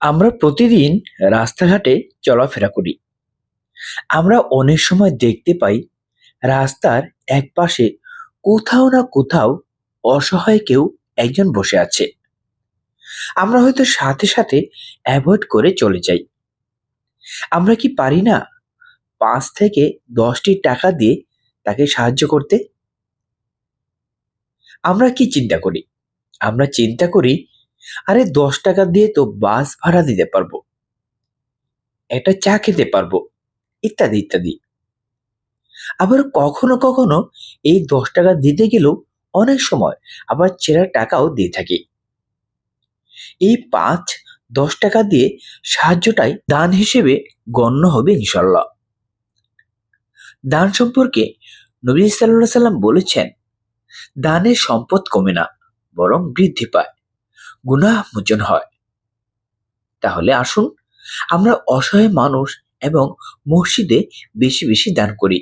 আমরা প্রতিদিন রাস্তাঘাটে চলাফেরা করি। আমরা অনেক সময় দেখতে পাই রাস্তার একপাশে কোথাও না কোথাও অসহায় কেউ একজন বসে আছে। আমরা হয়তো সাথে সাথে অ্যাভয়েড করে চলে যাই। আমরা কি পারি না ৫ থেকে ১০টি টাকা দিয়ে তাকে সাহায্য করতে? আমরা কি চিন্তা করি? আমরা চিন্তা করি, আরে ১০ টাকা দিয়ে তো বাস ভাড়া দিতে পারবো, একটা চা খেতে পারবো, ইত্যাদি ইত্যাদি। আবার কখনো কখনো এই ১০ টাকা দিতে গেলেও অনেক সময় আবার ছেঁড়া টাকাও দিয়ে থাকি। এই ৫-১০ টাকা দিয়ে সাহায্যটাই দান হিসেবে গণ্য হবে ইনশাল্লাহ। দান সম্পর্কে নবী সাল্লাল্লাহু আলাইহি সাল্লাম বলেছেন, দানের সম্পদ কমে না, বরং বৃদ্ধি পায়, গুনাহ মোচন হয়। তাহলে আসুন আমরা অসহায় মানুষ এবং মসজিদে বেশি বেশি দান করি।